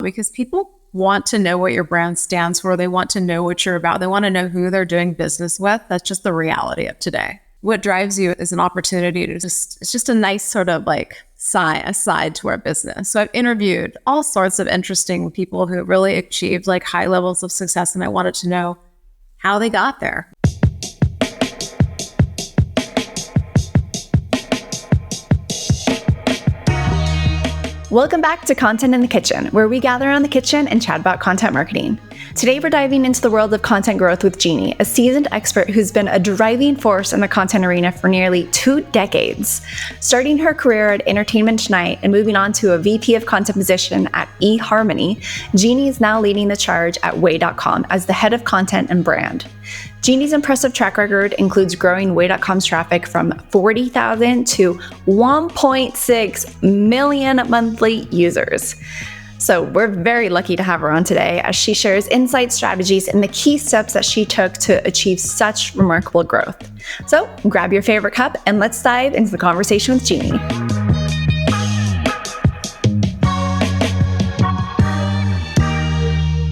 because people want to know what your brand stands for. They want to know what you're about. They want to know who they're doing business with. That's just the reality of today. What drives you is an opportunity to it's just a nice sort of like side to our business. So I've interviewed all sorts of interesting people who really achieved like high levels of success, and I wanted to know how they got there. Welcome back to Content in the Kitchen, where we gather around the kitchen and chat about content marketing. Today, we're diving into the world of content growth with Jeannie, a seasoned expert who's been a driving force in the content arena for nearly 2 decades. Starting her career at Entertainment Tonight and moving on to a VP of content position at eHarmony, Jeannie is now leading the charge at Way.com as the head of content and brand. Jeannie's impressive track record includes growing Way.com's traffic from 40,000 to 1.6 million monthly users. So we're very lucky to have her on today as she shares insight, strategies, and the key steps that she took to achieve such remarkable growth. So grab your favorite cup and let's dive into the conversation with Jeannie.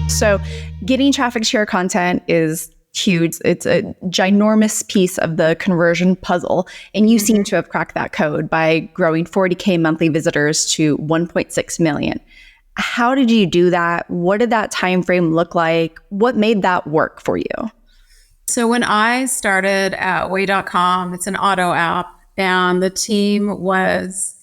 So getting traffic to your content is huge. It's a ginormous piece of the conversion puzzle. And you seem to have cracked that code by growing 40K monthly visitors to 1.6 million. How did you do that? What did that time frame look like? What made that work for you? So when I started at Way.com, it's an auto app, and the team was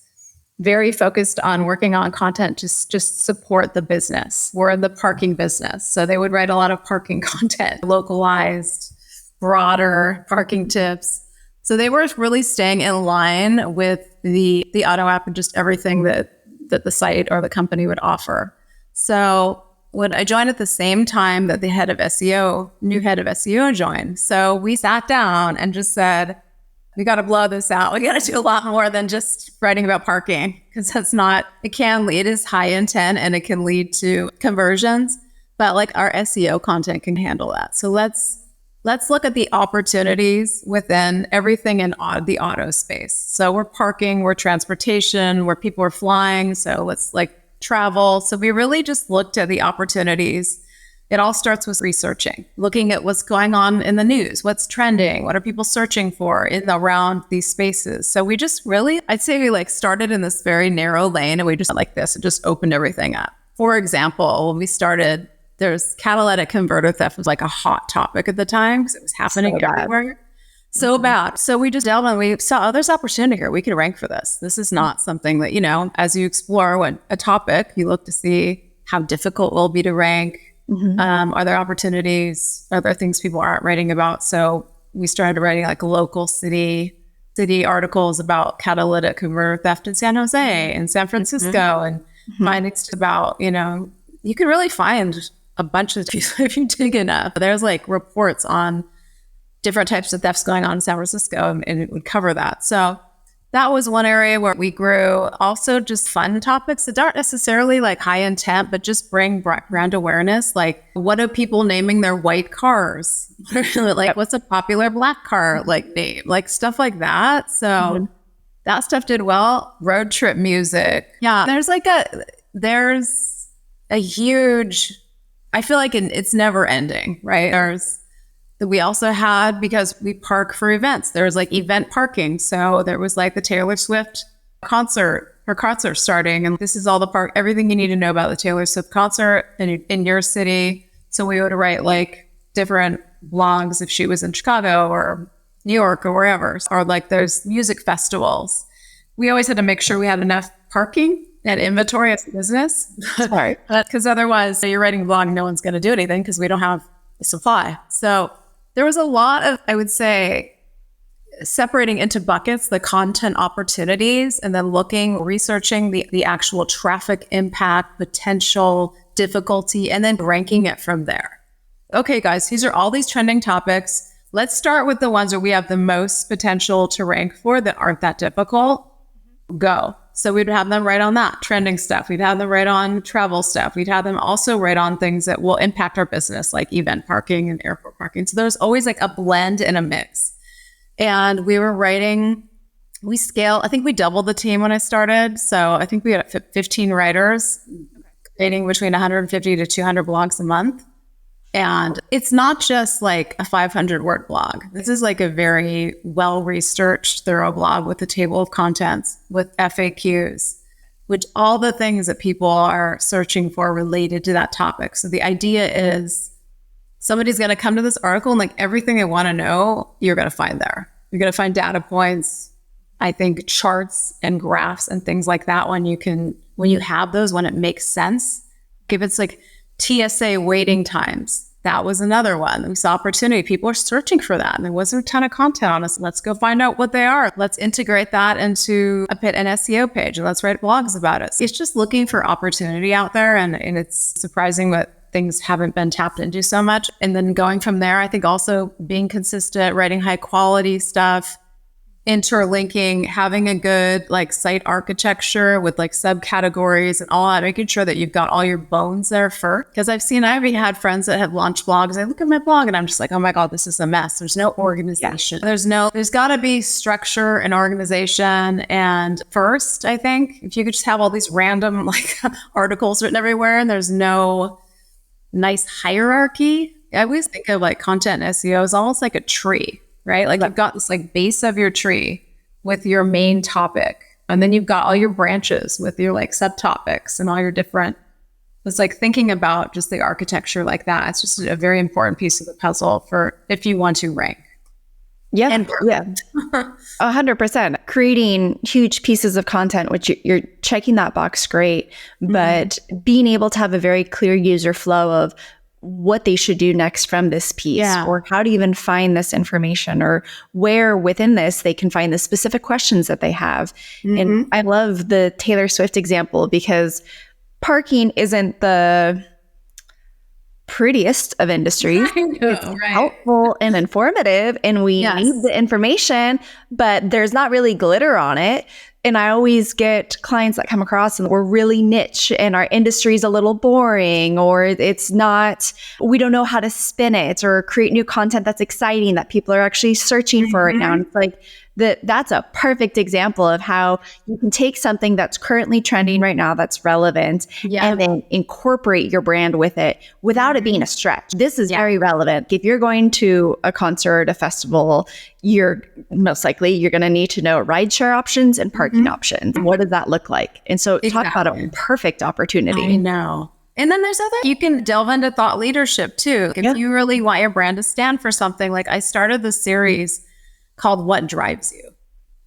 very focused on working on content to just support the business. We're in the parking business. So they would write a lot of parking content, localized, broader parking tips. So they were really staying in line with the auto app and just everything that the site or the company would offer. So when I joined at the same time that the head of SEO, new head of SEO joined. So we sat down and just said, we got to blow this out. We got to do a lot more than just writing about parking, because it is high intent and it can lead to conversions, but like our SEO content can handle that. So let's look at the opportunities within everything in the auto space. So we're parking, we're transportation, where people are flying. So let's like travel. So we really just looked at the opportunities. It all starts with researching, looking at what's going on in the news, what's trending, what are people searching for around these spaces. So we just really, I'd say we like started in this very narrow lane, and we just like this, it just opened everything up. For example, when we started, there's catalytic converter theft was like a hot topic at the time because it was happening everywhere. So bad. So we just delved and we saw, there's opportunity here. We could rank for this. This is not something that, as you explore a topic, you look to see how difficult it will be to rank. Are there opportunities? Are there things people aren't writing about? So we started writing like local city articles about catalytic converter theft in San Jose and San Francisco, and findings about, you can really find a bunch of people if you dig enough. There's like reports on different types of thefts going on in San Francisco, and it would cover that. So that was one area where we grew. Also just fun topics that aren't necessarily like high intent, but just bring brand awareness. Like, what are people naming their white cars? Like, what's a popular black car like name? Like stuff like that. So that stuff did well. Road trip music. Yeah. There's a huge, I feel like it's never ending, right? We also had, because we park for events, there was like event parking. So there was like the Taylor Swift concert, her concert starting. And this is all everything you need to know about the Taylor Swift concert in your city. So we would write like different blogs if she was in Chicago or New York or wherever. Or like there's music festivals. We always had to make sure we had enough parking and inventory as a business. Sorry. Because otherwise you're writing a blog, no one's going to do anything because we don't have the supply. So there was a lot of, I would say, separating into buckets, the content opportunities, and then researching the actual traffic impact, potential, difficulty, and then ranking it from there. Okay, guys, these are all these trending topics. Let's start with the ones where we have the most potential to rank for that aren't that difficult. Go. So we'd have them write on that trending stuff. We'd have them write on travel stuff. We'd have them also write on things that will impact our business, like event parking and airport parking. So there's always like a blend and a mix. And we were writing, I think we doubled the team when I started. So I think we had 15 writers creating between 150 to 200 blogs a month. And it's not just like a 500 word blog. This is like a very well-researched, thorough blog with a table of contents, with FAQs, which all the things that people are searching for related to that topic. So the idea is somebody's going to come to this article and like everything they want to know, you're going to find there. You're going to find data points, I think charts and graphs and things like that when you have those, when it makes sense. If it's like TSA waiting times, that was another one. We saw opportunity. People are searching for that. And there wasn't a ton of content on us. Let's go find out what they are. Let's integrate that into an SEO page and let's write blogs about it. It's just looking for opportunity out there. And it's surprising that things haven't been tapped into so much. And then going from there, I think also being consistent, writing high quality stuff, interlinking, having a good like site architecture with like subcategories and all that, making sure that you've got all your bones there first. Because I've had friends that have launched blogs. I look at my blog and I'm just like, oh my God, this is a mess. There's no organization. Yeah. There's got to be structure and organization. And first, I think if you could just have all these random like articles written everywhere and there's no nice hierarchy. I always think of like content and SEO as almost like a tree. Right? Like you've got this like base of your tree with your main topic. And then you've got all your branches with your like subtopics and all your different, it's like thinking about just the architecture like that. It's just a very important piece of the puzzle for if you want to rank. Yeah. 100%. Creating huge pieces of content, which you're checking that box, great. But being able to have a very clear user flow of what they should do next from this piece, or how to even find this information, or where within this they can find the specific questions that they have. And I love the Taylor Swift example because parking isn't the prettiest of industries. It's helpful and informative, and we need the information, but there's not really glitter on it. And I always get clients that come across and we're really niche and our industry is a little boring, or it's not, we don't know how to spin it or create new content that's exciting that people are actually searching for right now. And it's like, that's a perfect example of how you can take something that's currently trending right now that's relevant and then incorporate your brand with it without it being a stretch. This is very relevant. If you're going to a concert, a festival, you're most likely you're going to need to know rideshare options and parking options. What does that look like? And so talk about a perfect opportunity. I know. And then there's you can delve into thought leadership too. If you really want your brand to stand for something, like I started this series called What Drives You.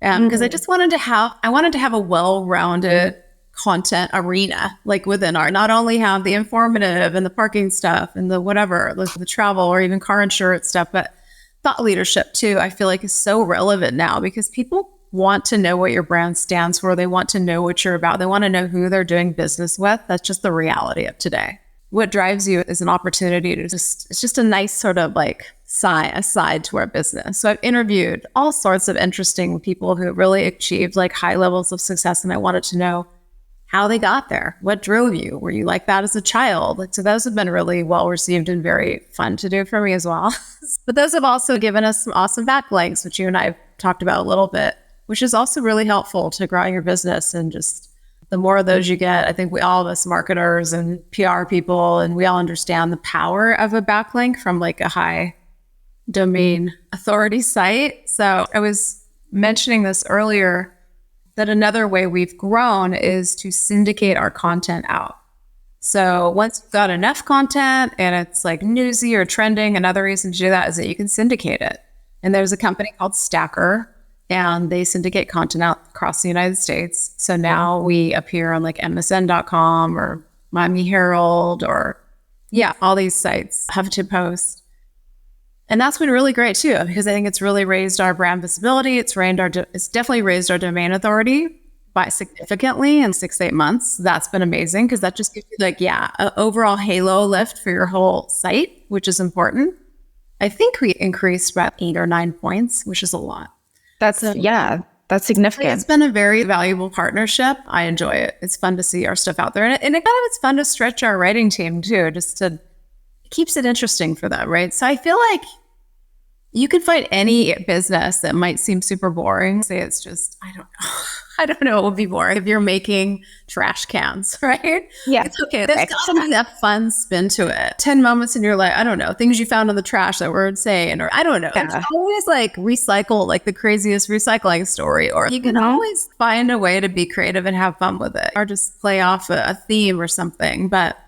Because I just wanted to have a well-rounded content arena, like within our, not only have the informative and the parking stuff and the whatever, the travel or even car insurance stuff, but thought leadership too, I feel like is so relevant now because people want to know what your brand stands for. They want to know what you're about. They want to know who they're doing business with. That's just the reality of today. What drives you is an opportunity to it's just a nice sort of like aside to our business. So I've interviewed all sorts of interesting people who really achieved like high levels of success. And I wanted to know how they got there. What drove you? Were you like that as a child? So those have been really well received and very fun to do for me as well. But those have also given us some awesome backlinks, which you and I have talked about a little bit, which is also really helpful to growing your business. And just the more of those you get, I think all of us marketers and PR people, and we all understand the power of a backlink from like a high domain authority site. So I was mentioning this earlier, that another way we've grown is to syndicate our content out. So once you've got enough content and it's like newsy or trending, another reason to do that is that you can syndicate it. And there's a company called Stacker, and they syndicate content out across the United States. So now we appear on like MSN.com or Miami Herald or all these sites, Huffington Post. And that's been really great too, because I think it's really raised our brand visibility. It's definitely raised our domain authority by significantly in 6-8 months. That's been amazing because that just gives you like, an overall halo lift for your whole site, which is important. I think we increased about 8 or 9 points, which is a lot. That's significant. It's been a very valuable partnership. I enjoy it. It's fun to see our stuff out there. And it's fun to stretch our writing team too, it keeps it interesting for them, right? So I feel like You can find any business that might seem super boring. Say it's just, I don't know. I don't know. It would be boring if you're making trash cans, right? Yeah. It's okay. There's got to be that fun spin to it. 10 moments in your life. I don't know. Things you found in the trash that were insane, or I don't know. Yeah. It's always like recycle, like the craziest recycling story, or you can always find a way to be creative and have fun with it, or just play off a theme or something. But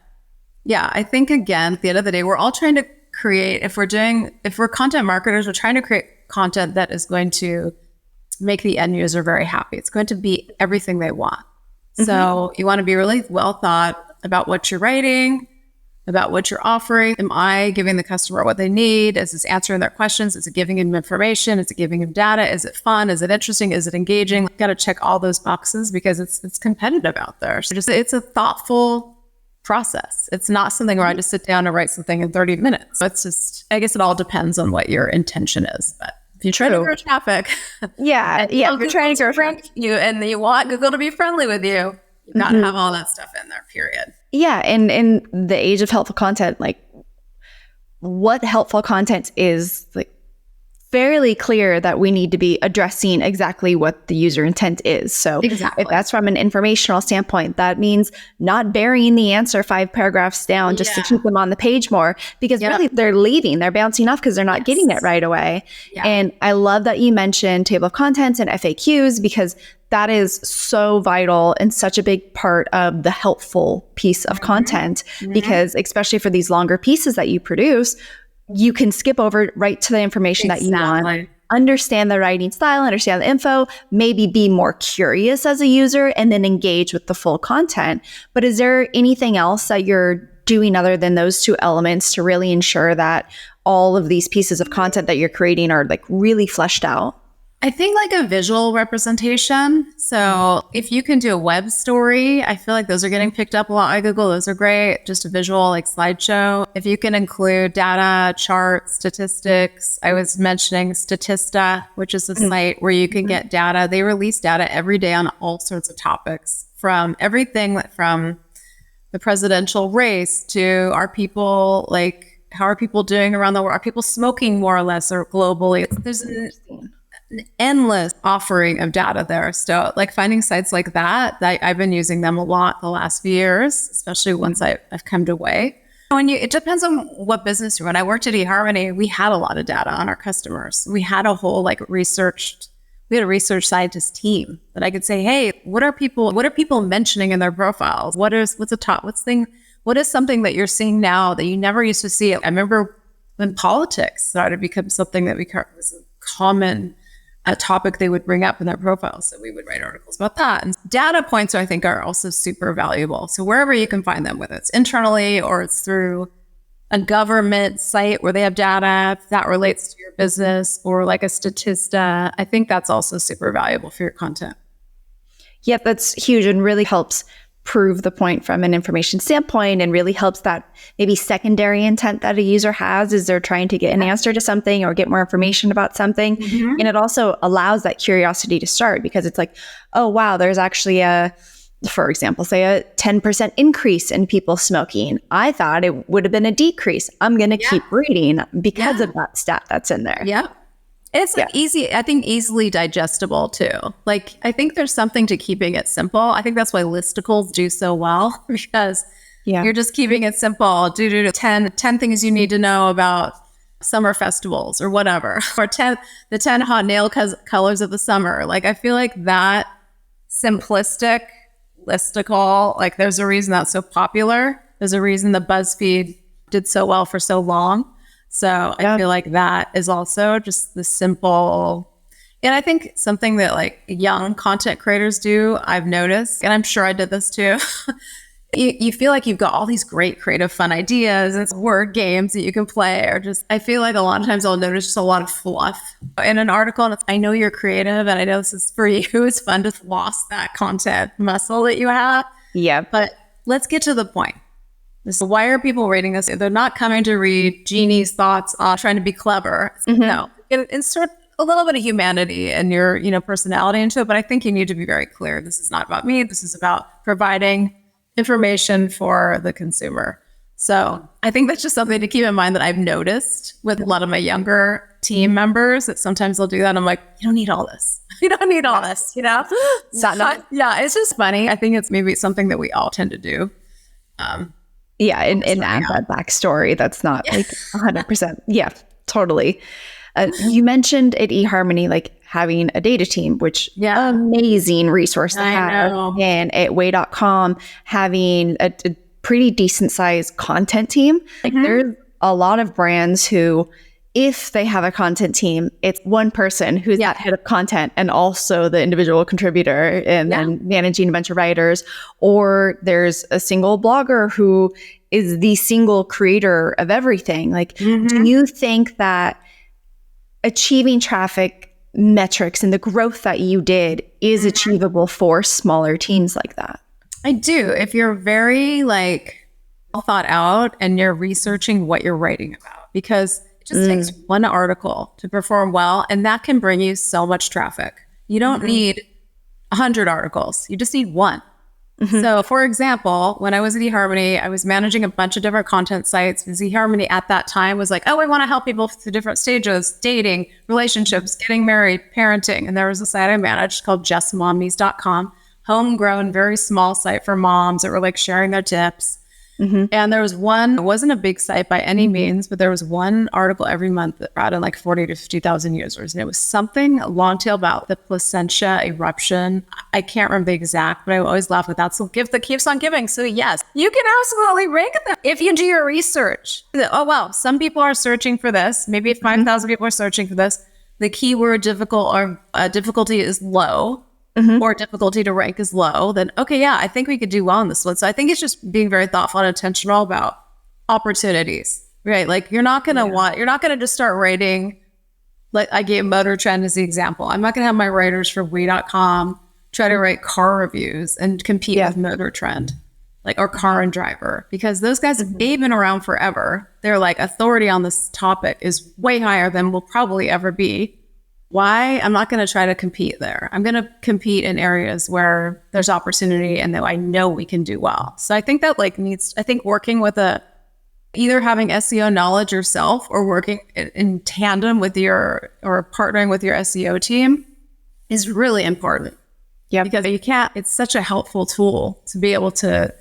yeah, I think again, at the end of the day, we're all trying to create, if we're content marketers, we're trying to create content that is going to make the end user very happy. It's going to be everything they want. So you want to be really well thought about what you're writing, about what you're offering. Am I giving the customer what they need? Is this answering their questions? Is it giving them information? Is it giving them data? Is it fun? Is it interesting? Is it engaging? Got to check all those boxes because it's competitive out there. So it's a thoughtful process. It's not something where I just sit down and write something in 30 minutes. It's just, I guess it all depends on what your intention is. But if you're trying to grow traffic, if you're trying to grow you and you want Google to be friendly with you, you've got to have all that stuff in there, period. Yeah. And in the age of helpful content, like what helpful content is, like fairly clear that we need to be addressing exactly what the user intent is. So if that's from an informational standpoint, that means not burying the answer 5 paragraphs down just to keep them on the page more, because really they're leaving, they're bouncing off because they're not getting it right away. And I love that you mentioned table of contents and FAQs, because that is so vital and such a big part of the helpful piece of content, because especially for these longer pieces that you produce, you can skip over right to the information that you want, understand the writing style, understand the info, maybe be more curious as a user, and then engage with the full content. But is there anything else that you're doing other than those 2 elements to really ensure that all of these pieces of content that you're creating are like really fleshed out? I think like a visual representation. So if you can do a web story, I feel like those are getting picked up a lot by Google. Those are great. Just a visual like slideshow. If you can include data, charts, statistics. I was mentioning Statista, which is a site where you can get data. They release data every day on all sorts of topics, from everything from the presidential race to how are people doing around the world? Are people smoking more or less or globally? There's an endless offering of data there. So like finding sites like that I've been using them a lot the last few years, especially once I've come to Way. It depends on what business you're in. I worked at eHarmony. We had a lot of data on our customers. We had a whole we had a research scientist team that I could say, hey, what are people mentioning in their profiles? What is something that you're seeing now that you never used to see? I remember when politics started to become something that was a common topic they would bring up in their profiles. So we would write articles about that. And data points, I think, are also super valuable. So wherever you can find them, whether it's internally or it's through a government site where they have data that relates to your business, or like a Statista, I think that's also super valuable for your content. Yep, that's huge and really helps prove the point from an information standpoint, and really helps that maybe secondary intent that a user has is they're trying to get an answer to something or get more information about something. And it also allows that curiosity to start, because it's like, oh, wow, there's actually for example, say a 10% increase in people smoking. I thought it would have been a decrease. I'm going to keep reading because of that stat that's in there. Yeah. It's easily digestible too. Like, I think there's something to keeping it simple. I think that's why listicles do so well, because you're just keeping it simple. Do 10 things you need to know about summer festivals or whatever, or the 10 hot nail colors of the summer. Like, I feel like that simplistic listicle, like there's a reason that's so popular. There's a reason the BuzzFeed did so well for so long. So I feel like that is also just the simple, and I think something that like young content creators do, I've noticed, and I'm sure I did this too. You feel like you've got all these great creative fun ideas and word games that you can play, or just, I feel like a lot of times I'll notice just a lot of fluff in an article, and I know you're creative and I know this is for you. It's fun to floss that content muscle that you have. Yeah. But let's get to the point. Why are people reading this? They're not coming to read Jeannie's thoughts on trying to be clever. No, insert a little bit of humanity and your, personality into it. But I think you need to be very clear. This is not about me. This is about providing information for the consumer. So I think that's just something to keep in mind that I've noticed with a lot of my younger team members, that sometimes they'll do that. And I'm like, you don't need all this. You don't need all this, you know? Yeah, it's just funny. I think it's maybe something that we all tend to do. And add that backstory. That's not like 100%. Yeah, totally. You mentioned at eHarmony, like having a data team, which amazing resource to have. And at way.com, having a pretty decent sized content team. Like there's a lot of brands who, if they have a content team, it's one person who's that head of content and also the individual contributor and then managing a bunch of writers, or there's a single blogger who is the single creator of everything. Like, do you think that achieving traffic metrics and the growth that you did is achievable for smaller teams like that? I do. If you're very thought out and you're researching what you're writing about, because it just takes one article to perform well, and that can bring you so much traffic. You don't need 100 articles. You just need one. So for example, when I was at eHarmony, I was managing a bunch of different content sites. eHarmony at that time was like, oh, we want to help people through different stages, dating, relationships, getting married, parenting. And there was a site I managed called justmommies.com, homegrown, very small site for moms that were like sharing their tips. And there was one, it wasn't a big site by any means, but there was one article every month that brought in like 40 to 50,000 users. And it was something long tail about the placentia eruption. I can't remember the exact, but I always laugh with that. So gift that keeps on giving. So yes, you can absolutely rank them if you do your research. Oh, wow. Some people are searching for this. Maybe 5,000 people are searching for this. The keyword difficulty is low. Or difficulty to rank is low, then okay, yeah, I think we could do well on this one. So I think it's just being very thoughtful and intentional about opportunities, right? Like you're not going to just start writing, like I gave Motor Trend as the example. I'm not going to have my writers for way.com try to write car reviews and compete with Motor Trend, or Car and Driver, because those guys have been around forever. Their authority on this topic is way higher than we'll probably ever be. Why? I'm not going to try to compete there. I'm going to compete in areas where there's opportunity and that I know we can do well. So I think that I think working with either having SEO knowledge yourself or working in tandem with or partnering with your SEO team is really important. Yeah. Because it's such a helpful tool to be able to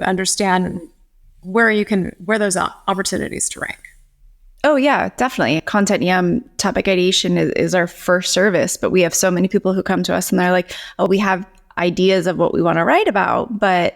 understand where there's opportunities to rank. Oh, yeah, definitely. ContentYum topic ideation is our first service, but we have so many people who come to us and they're like, oh, we have ideas of what we want to write about, but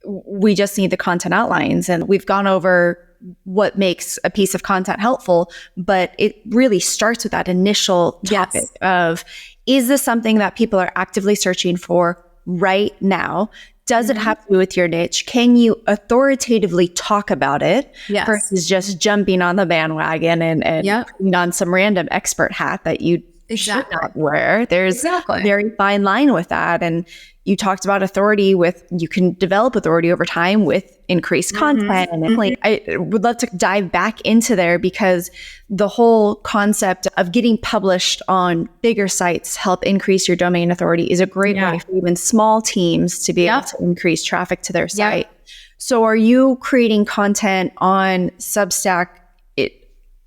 we just need the content outlines. And we've gone over what makes a piece of content helpful, but it really starts with that initial topic of, is this something that people are actively searching for right now? Does it have to do with your niche? Can you authoritatively talk about it versus just jumping on the bandwagon and putting on some random expert hat that you should not wear? There's a very fine line with that. And you talked about authority you can develop authority over time with increased content. And I would love to dive back into there, because the whole concept of getting published on bigger sites help increase your domain authority is a great way for even small teams to be able to increase traffic to their site. So are you creating content on Substack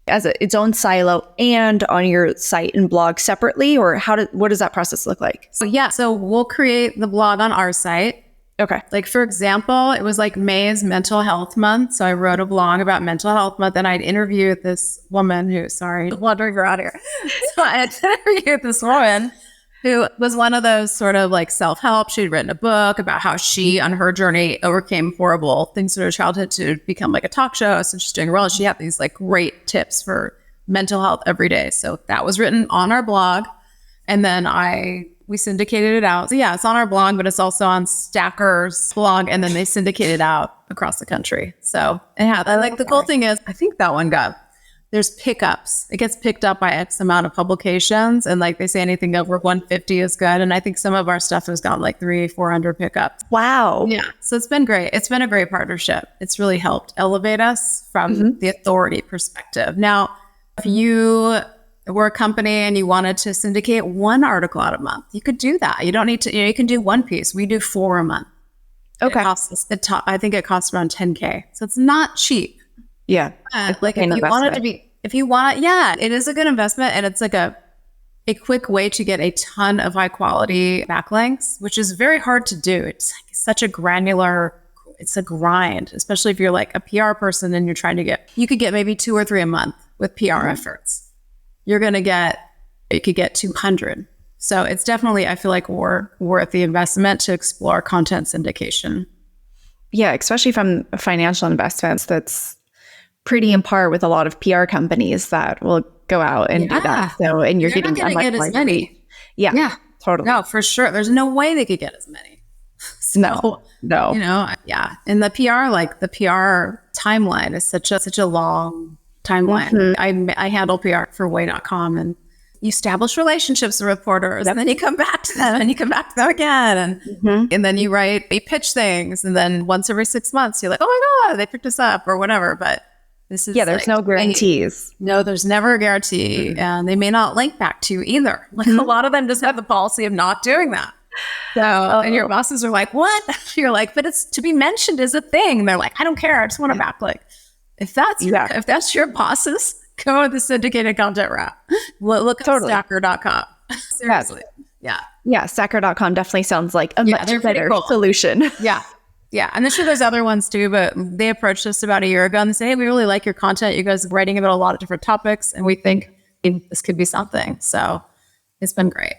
as its own silo and on your site and blog separately, or what does that process look like? So we'll create the blog on our site. Okay. For example, it was May is Mental Health Month. So I wrote a blog about Mental Health Month, and I'd interviewed this woman wandering around here. So I had interviewed this woman who was one of those sort of self-help. She'd written a book about how she, on her journey, overcame horrible things in her childhood to become a talk show. So she's doing well. She had these great tips for mental health every day. So that was written on our blog. And then we syndicated it out. So yeah, it's on our blog, but it's also on Stacker's blog. And then they syndicate it out across the country. So the cool thing is, I think that one there's pickups. It gets picked up by X amount of publications. And they say anything over 150 is good. And I think some of our stuff has got 300-400 pickups. Wow. Yeah. So it's been great. It's been a great partnership. It's really helped elevate us from the authority perspective. Now, if you were a company and you wanted to syndicate one article out a month, you could do that. You don't need to, you can do one piece. We do 4 a month. Okay. I think it costs around $10K. So it's not cheap. Yeah. Like if you want it to be, it is a good investment, and it's like a quick way to get a ton of high quality backlinks, which is very hard to do. It's like such a granular, it's a grind, especially if you're like a PR person and you're trying to you could get maybe 2 or 3 a month with PR efforts. You could get 200. So it's definitely, I feel like, worth the investment to explore content syndication. Yeah, especially from financial investments, that's pretty in par with a lot of PR companies that will go out and do that. So, and you're getting not going to get as many. Yeah, totally. No, for sure. There's no way they could get as many. So, no. And the PR timeline is such a long timeline. I handle PR for way.com, and you establish relationships with reporters, and then you come back to them, and you come back to them again, and then you pitch things, and then once every 6 months, you're like, oh my God, they picked us up or whatever. But this is there's no guarantees. No, there's never a guarantee, and they may not link back to you either. Like a lot of them just have the policy of not doing that. So, and your bosses are like, what? You're like, but it's to be mentioned as a thing. They're like, I don't care. I just want a backlink. If that's your bosses, go with the syndicated content route. Look at Stacker.com. Seriously. Yeah. Stacker.com definitely sounds like a much better solution. Yeah. And I'm sure there's other ones too, but they approached us about a year ago and said, hey, we really like your content. You guys are writing about a lot of different topics, and we think this could be something. So it's been great.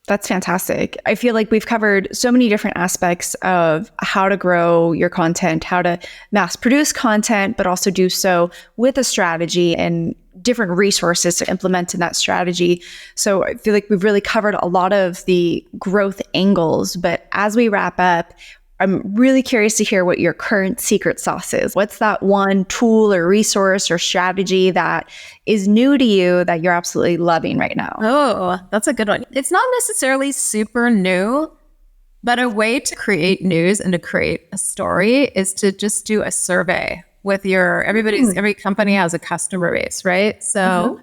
That's fantastic. I feel like we've covered so many different aspects of how to grow your content, how to mass produce content, but also do so with a strategy and different resources to implement in that strategy. So I feel like we've really covered a lot of the growth angles. But as we wrap up, I'm really curious to hear what your current secret sauce is. What's that one tool or resource or strategy that is new to you that you're absolutely loving right now? Oh, that's a good one. It's not necessarily super new, but a way to create news and to create a story is to just do a survey with every company has a customer base, right? So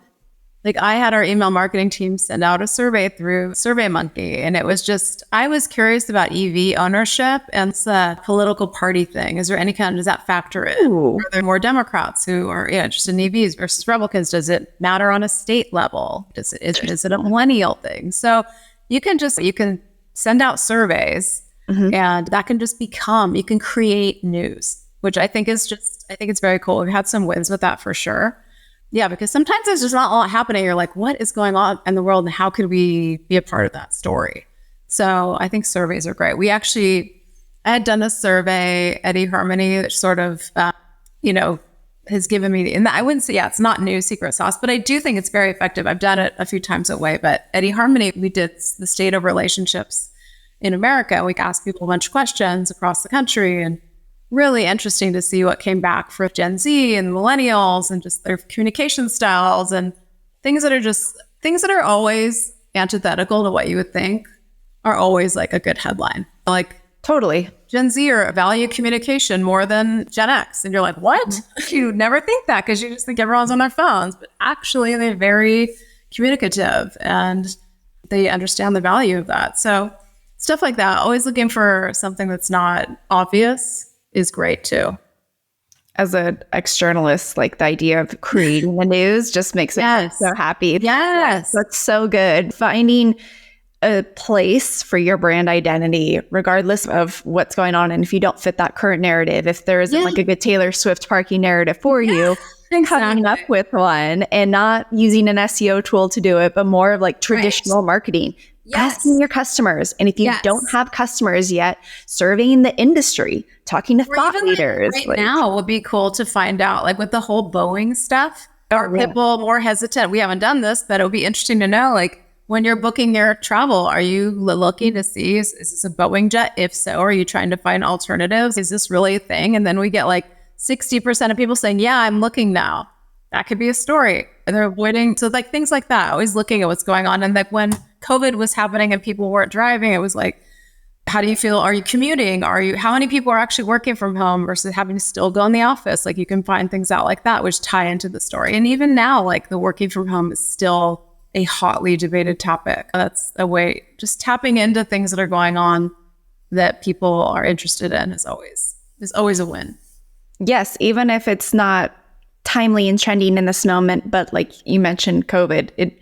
like I had our email marketing team send out a survey through SurveyMonkey, and it was just, I was curious about EV ownership, and it's a political party thing. Is there any does that factor in? Are there more Democrats who are interested in EVs versus Republicans? Does it matter on a state level? Is it a millennial thing? So you can send out surveys, and that can just you can create news, which I think it's very cool. We've had some wins with that for sure. Yeah, because sometimes there's just not a lot happening. You're like, what is going on in the world, and how could we be a part of that story? So I think surveys are great. I had done a survey, Eddie Harmony, that sort of, has given me, and I wouldn't say, it's not new secret sauce, but I do think it's very effective. I've done it a few times away, but Eddie Harmony, we did the state of relationships in America. We asked people a bunch of questions across the country, and really interesting to see what came back for Gen Z and millennials and just their communication styles and things that are always antithetical to what you would think are always like a good headline. Like totally Gen Z or value communication more than Gen X. And you're like, what? You never think that because you just think everyone's on their phones, but actually they're very communicative and they understand the value of that. So stuff like that, always looking for something that's not obvious is great too. As an externalist, like the idea of creating the news just makes me so happy. Yes. That's so good. Finding a place for your brand identity, regardless of what's going on. And if you don't fit that current narrative, if there isn't like a good Taylor Swift parking narrative for you, coming up with one and not using an SEO tool to do it, but more of like traditional marketing. Asking your customers. And if you don't have customers yet, surveying the industry, talking to thought leaders. Right now would be cool to find out, like with the whole Boeing stuff, are people more hesitant? We haven't done this, but it would be interesting to know, like when you're booking your travel, are you looking to see, is this a Boeing jet? If so, are you trying to find alternatives? Is this really a thing? And then we get like 60% of people saying, yeah, I'm looking now. That could be a story. And they're avoiding. So like things like that, always looking at what's going on. And like when COVID was happening and people weren't driving, it was like, how do you feel? Are you commuting? How many people are actually working from home versus having to still go in the office? Like you can find things out like that, which tie into the story. And even now, like the working from home is still a hotly debated topic. That's a way, just tapping into things that are going on that people are interested in is always a win. Yes, even if it's not timely and trending in this moment, but like you mentioned, COVID,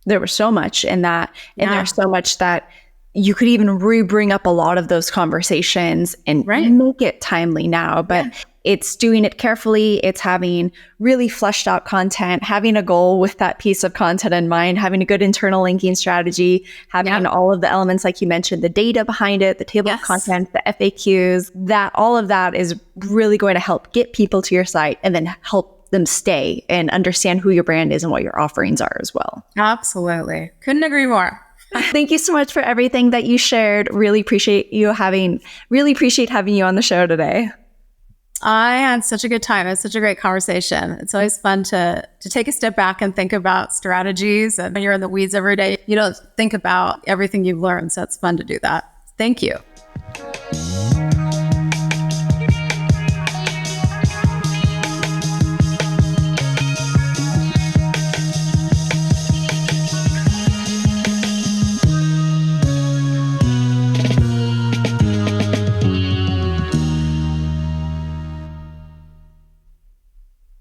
there was so much in that, and there's so much that you could even bring up a lot of those conversations and make it timely now. But it's doing it carefully. It's having really fleshed out content, having a goal with that piece of content in mind, having a good internal linking strategy, having all of the elements, like you mentioned, the data behind it, the table of contents, the FAQs, that all of that is really going to help get people to your site and then help them stay and understand who your brand is and what your offerings are as well. Absolutely. Couldn't agree more. Thank you so much for everything that you shared. Really appreciate having you on the show today. I had such a good time. It was such a great conversation. It's always fun to take a step back and think about strategies. And when you're in the weeds every day, you don't think about everything you've learned. So it's fun to do that. Thank you.